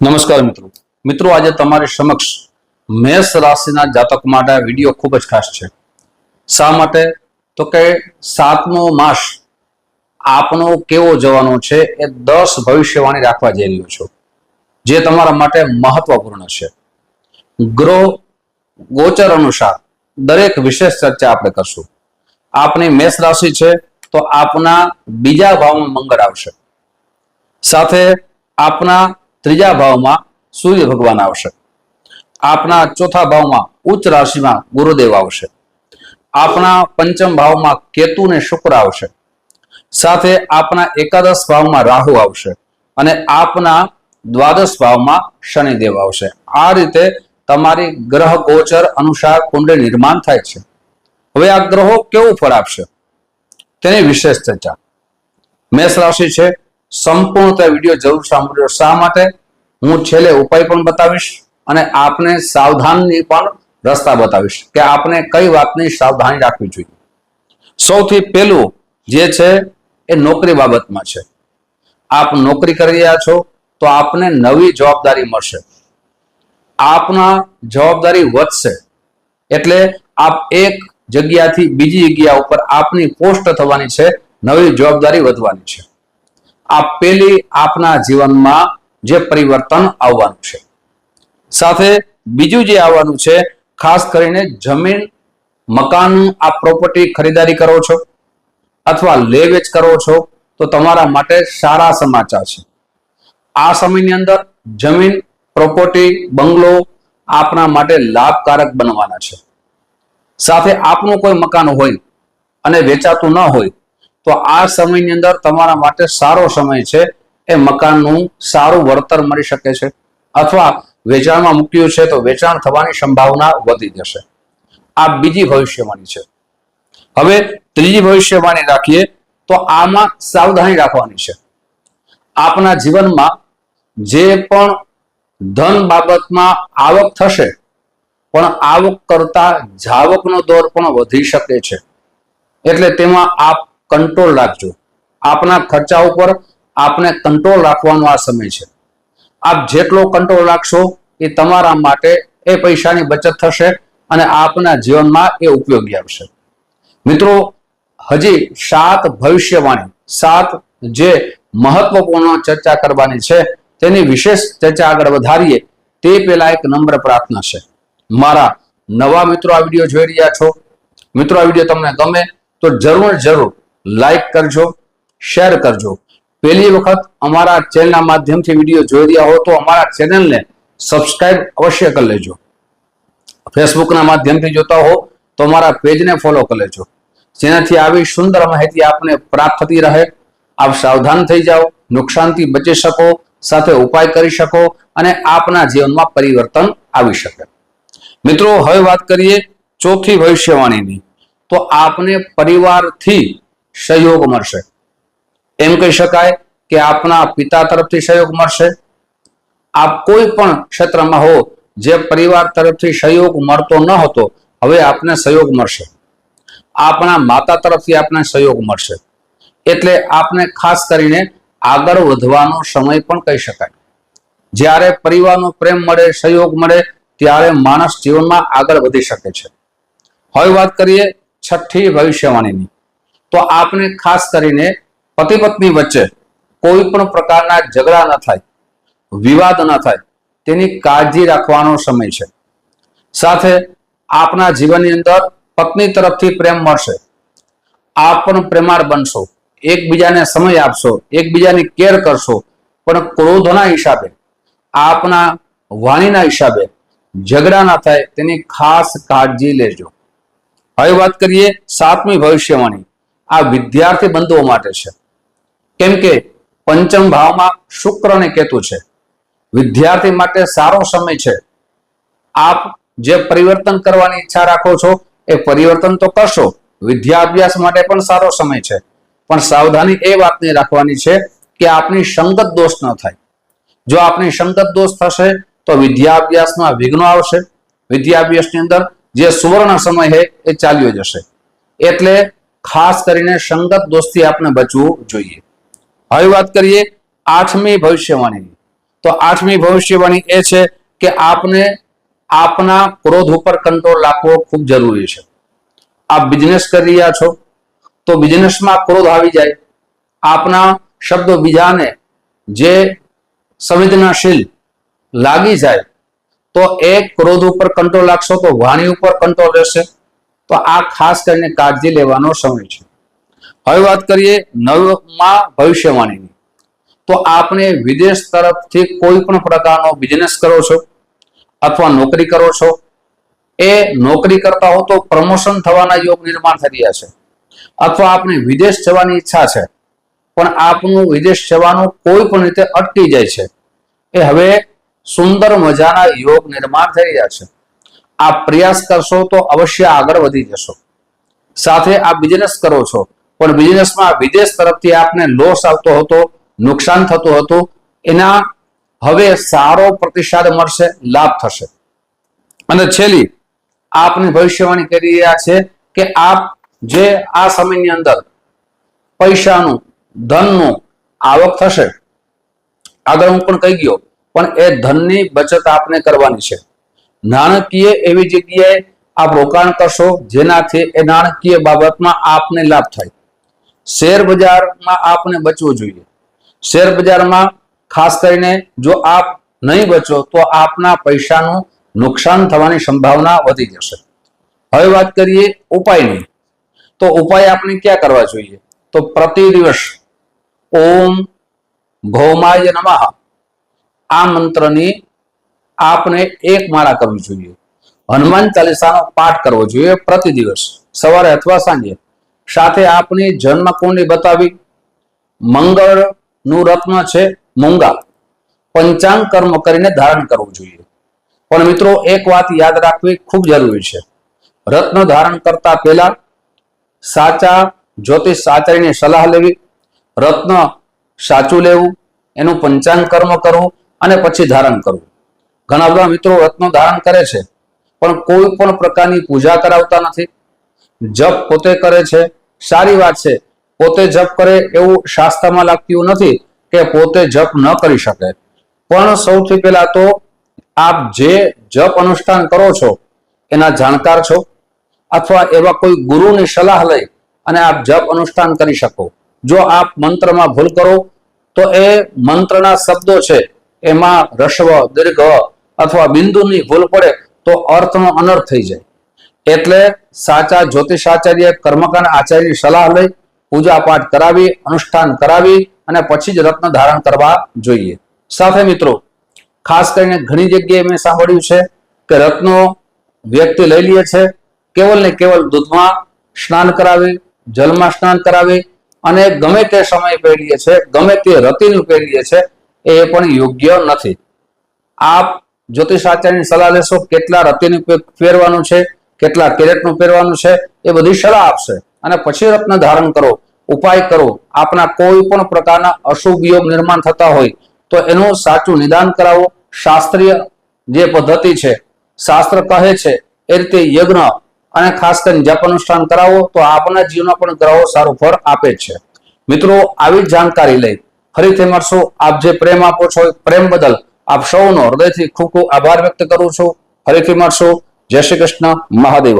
નમસ્કાર મિત્રો આજે તમારી સમક્ષ મેષ રાશિના જાતક માટે વિડીયો ખૂબ જ ખાસ છે। શા માટે? તો કે 7મો માસ આપનો કેવો જવાનો છે એ 10 ભવિષ્યવાણી રાખવા જઈ રહ્યો છું, જે તમારા માટે મહત્વપૂર્ણ છે। ગ્રહ ગોચર અનુસાર દરેક વિશેષ ચર્ચા આપણે કરશું। આપની મેષ રાશિ છે તો આપના બીજા ભાવમાં મંગળ આવશે, સાથે આપના ત્રીજા ભાવમાં સૂર્ય ભગવાન આવશે, આપના ચોથા ભાવમાં ઉચ્ચ રાશિમાં ગુરુદેવ આવશે, આપના પંચમ ભાવમાં કેતુ ને શુક્ર આવશે, સાથે આપના એકાદશ ભાવમાં રાહુ આવશે અને આપના દ્વાદશ ભાવમાં શનિદેવ આવશે। આ રીતે તમારી ગ્રહ ગોચર અનુસાર કુંડળી નિર્માણ થાય છે। હવે આ ગ્રહો કેવું ફળ આપશે તેની વિશેષ ચર્ચા। મેષ રાશિ છે, સંપૂર્ણ વિડીયો જરૂર સાંભળજો। શા માટે? હું છેલ્લે ઉપાય પણ બતાવીશ અને આપને સાવધાનની પણ રસ્તા બતાવીશ કે આપને કઈ વાતની સાવધાની રાખવી જોઈએ। સૌથી પહેલું જે છે એ નોકરી બાબતમાં છે। આપ નોકરી કરી રહ્યા છો તો આપને નવી જવાબદારી મળશે, આપના જવાબદારી વધશે, એટલે આપ એક જગ્યાથી બીજી જગ્યા ઉપર આપની પોસ્ટ થવાની છે, નવી જવાબદારી વધવાની છે। આ પેલી આપના જીવનમાં જે પરિવર્તન આવવાનું છે। સાથે બીજું જે આવવાનું છે, ખાસ કરીને જમીન મકાન આ પ્રોપર્ટી ખરીદારી કરો છો અથવા લે વેચ કરો છો તો તમારા માટે સારા સમાચાર છે। આ સમયની અંદર જમીન પ્રોપર્ટી બંગલો આપના માટે લાભકારક બનવાના છે। સાથે આપનું કોઈ મકાન હોય અને વેચાતું ન હોય તો આ સમયની અંદર તમારા માટે સારો સમય છે। એ મકાનનું સારું વળતર મળી શકે છે અથવા વેચાણમાં મૂક્યું છે તો વેચાણ થવાની સંભાવના વધી જશે। આ બીજી ભવિષ્યવાણી છે। હવે ત્રીજી ભવિષ્યવાણી રાખીએ તો આમાં સાવધાની રાખવાની છે। આપના જીવનમાં જે પણ ધન બાબતમાં આવક થશે, પણ આવક કરતા જાવકનો દોર પણ વધી શકે છે, એટલે તેમાં આપ કંટ્રોલ રાખજો। આપના ખર્ચા ઉપર આપને કંટ્રોલ રાખવાનો આ સમય છે। આપ જેટલો કંટ્રોલ રાખશો એ તમારા માટે એ પૈસાની બચત થશે અને આપના જીવનમાં એ ઉપયોગી આવશે। મિત્રો, હજી 7 ભવિષ્યવાણી 7 જે મહત્વપૂર્ણ ચર્ચા કરવાની છે તેની વિશેષ ચર્ચા આગળ વધારીએ તે પહેલા એક નમ્ર પ્રાર્થના છે। મારા નવા મિત્રો આ વિડીયો જોઈ રહ્યા છો, મિત્રો આ વિડીયો તમને ગમે તો જરૂર લાઈક કરજો, શેર કરજો। પહેલી વખત અમારા ચેનલના માધ્યમથી વિડીયો જોઈ રહ્યા હો તો અમારા ચેનલને સબસ્ક્રાઇબ અવશ્ય કરી લેજો। ફેસબુકના માધ્યમથી જોતા હો તો અમારા પેજને ફોલો કરી લેજો, જેનાથી આવી સુંદર માહિતી આપને પ્રાપ્ત થતી રહે। આપ સાવધાન થઈ જાઓ, નુકસાનથી બચી શકો, સાથે ઉપાય કરી શકો અને આપના જીવનમાં પરિવર્તન આવી શકે। મિત્રો, હવે વાત કરીએ ચોથી ભવિષ્યવાણીની, તો આપને પરિવારથી સહયોગ મળશે। એમ કહી શકાય કે આપના પિતા તરફથી સહયોગ મળશે। આપ કોઈ પણ ક્ષેત્રમાં હો જે પરિવાર તરફથી સહયોગ મળતો ન હતો, હવે આપને સહયોગ મળશે। આપના માતા તરફથી આપને સહયોગ મળશે, એટલે આપને ખાસ કરીને આગળ વધવાનો સમય પણ કહી શકાય। જ્યારે પરિવારનો પ્રેમ મળે, સહયોગ મળે ત્યારે માણસ જીવનમાં આગળ વધી શકે છે। હવે વાત કરીએ છઠ્ઠી ભવિષ્યવાણીની, તો આપને ખાસ કરીને પતિ પત્ની વચ્ચે કોઈ પણ પ્રકારના ઝઘડા ન થાય, વિવાદ ન થાય તેની કાળજી રાખવાનો સમય છે। સાથે આપના જીવનની અંદર પત્ની તરફથી પ્રેમ મળશે, આપ પણ પ્રેમાળ બનશો, એકબીજાને સમય આપશો, એકબીજાની કેર કરશો, પણ ક્રોધના હિસાબે, આપના વાણીના હિસાબે ઝઘડા ના થાય તેની ખાસ કાળજી લેજો। હવે વાત કરીએ 7મી ભવિષ્યવાણી, આ વિદ્યાર્થી બંધુઓ માટે છે, કેમ કે પંચમ ભાવમાં શુક્ર અને કેતુ છે। વિદ્યાર્થી માટે સારો સમય છે। આપ જે પરિવર્તન કરવાની ઈચ્છા રાખો છો એ પરિવર્તન તો કરશો, વિદ્યાભ્યાસ માટે પણ સારો સમય છે, પણ સાવધાની એ વાતની રાખવાની છે કે આપની સંગત દોષ ન થાય। જો આપની સંગત દોષ થશે તો વિદ્યાભ્યાસમાં વિઘ્નો આવશે, વિદ્યાભ્યાસની અંદર જે સુવર્ણ સમય છે એ ચાલ્યો જશે, એટલે ખાસ કરીને સંગત દોષથી આપણે બચવું જોઈએ। હવે વાત કરીએ 8મી ભવિષ્યવાણીની, તો 8મી ભવિષ્યવાણી એ છે કે આપને આપના ક્રોધ ઉપર કંટ્રોલ રાખવો ખૂબ જરૂરી છે. આપ બિઝનેસ કરી રહ્યા છો તો બિઝનેસમાં ક્રોધ આવી જાય, આપના શબ્દો બીજાને જે સંવેદનાશીલ લાગી જાય તો એ ક્રોધ ઉપર કંટ્રોલ રાખશો તો વાણી ઉપર કંટ્રોલ રહેશે. તો આ ખાસ કરીને કાળજી લેવાનો સમય છે. હવે વાત કરીએ 9મા ભવિષ્યવાણીની. તો આપને વિદેશ તરફથી કોઈ પણ પ્રકારનો બિઝનેસ કરો છો અથવા નોકરી કરો છો, એ નોકરી કરતા હો તો પ્રમોશન થવાના યોગ નિર્માણ થઈ રહ્યા છે, અથવા આપને વિદેશ જવાની ઈચ્છા છે પણ આપનું વિદેશ જવાનું કોઈ પણ રીતે અટકી જાય છે, એ હવે સુંદર મજાના યોગ નિર્માણ થઈ રહ્યા છે. આપ પ્રયાસ કરશો તો અવશ્ય આગળ વધી જશો. સાથે આપ બિઝનેસ કરો છો પણ બિઝનેસમાં વિદેશ તરફથી આપને લોસ આવતો હતો, નુકસાન થતું હતું, એના હવે સારો પ્રતિસાદ મળશે, લાભ થશે. અને છેલ્લી આપની ભવિષ્યવાણી કરી રહ્યા છે કે આપ જે આ સમયની અંદર પૈસાનું, ધનનું આવક થશે, આગળ હું પણ કહી ગયો, પણ એ ધનની બચત આપને કરવાની છે. નાણાકીય એવી જગ્યાએ આપ રોકાણ કરશો જેનાથી એ નાણાકીય બાબતમાં આપને લાભ થાય. શેર બજારમાં આપને બચવું જોઈએ. શેર બજારમાં ખાસ કરીને જો આપ નહીં બચો તો આપના પૈસાનું નુકસાન થવાની સંભાવના વધી જશે. હવે વાત કરીએ ઉપાયની. તો ઉપાય આપણે ક્યાં કરવા જોઈએ? તો પ્રતિ દિવસ ઓમ ભૌમાય નમઃ આ મંત્રની આપને એક માળા કરવી જોઈએ. હનુમાન ચાલીસાનો પાઠ કરવો જોઈએ પ્રતિ દિવસ, સવારે અથવા સાંજે. સાથે આપની જન્મ કુંડળી બતાવી, મંગળનું રત્ન છે મૂંગા, પંચાંગ કર્મ કરીને ધારણ કરવું જોઈએ. પણ મિત્રો એક વાત યાદ રાખવી ખૂબ જરૂરી છે. રત્ન ધારણ કરતા પહેલા સાચા જ્યોતિષ આચાર્યની સલાહ લેવી, રત્ન સાચું લેવું, એનું પંચાંગ કર્મ કરવું અને પછી ધારણ કરવું. ઘણા બધા મિત્રો રત્નો ધારણ કરે છે પણ કોઈ પણ પ્રકારની પૂજા કરાવતા નથી. જપ પોતે કરે છે, સારી વાત છે, પોતે જપ કરે એવું શાસ્ત્રમાં લાગતું નથી કે પોતે જપ ન કરી શકે. પણ સૌથી પહેલા તો આપ જે જપ અનુષ્ઠાન કરો છો એના જાણકાર છો, અથવા એવા કોઈ ગુરુની સલાહ લઈ અને આપ જપ અનુષ્ઠાન કરી શકો. જો આપ મંત્રમાં ભૂલ કરો તો એ મંત્રના શબ્દો છે એમાં રસ્વ, દીર્ઘ અથવા બિંદુની ભૂલ પડે તો અર્થનો અનર્થ થઈ જાય. એટલે સાચા જ્યોતિષાચાર્ય, કર્મકાંડ આચાર્યની સલાહ લઈ પૂજા પાઠ કરાવી, અનુષ્ઠાન કરાવી અને પછી જ રત્ન ધારણ કરવા જોઈએ. સાથે મિત્રો ખાસ કરીને ઘણી જગ્યાએ મેં સાંભળ્યું છે કે રત્નો વ્યક્તિ લઈ લે છે, કેવલ ને કેવલ દૂધમાં સ્નાન કરાવી, જલમાં સ્નાન કરાવી અને ગમે તે સમય પહેરીએ છે, ગમે તે રતિનું પહેરીએ છે, એ પણ યોગ્ય નથી. આપ જ્યોતિષાચાર્યની સલાહ લેશો, કેટલા રતિનું પહેરવાનું છે, કેટલા કેરેટનું પહેરવાનું છે, એ બધી સલાહ આપશે અને પછી રત્ન ધારણ કરો, ઉપાય કરો. આપના કોઈ પણ પ્રકારના અશુભ યોગ નિર્માણ થતા હોય તો એનું સાચું નિદાન કરાવો. શાસ્ત્રીય જે પદ્ધતિ છે, શાસ્ત્ર કહે છે એ રીતે યજ્ઞ અને ખાસ કરીને જપ અનુષ્ઠાન કરાવો તો આપના જીવનમાં પણ ગ્રહો સારું ફળ આપે છે. મિત્રો આવી જ જાણકારી લઈ ફરીથી મળશું. આપ જે પ્રેમ આપો છો એ પ્રેમ બદલ આપ સૌનો હૃદયથી ખૂબ ખૂબ આભાર વ્યક્ત કરું છું. ફરીથી મળશું. જય શ્રી કૃષ્ણ. મહાદેવ.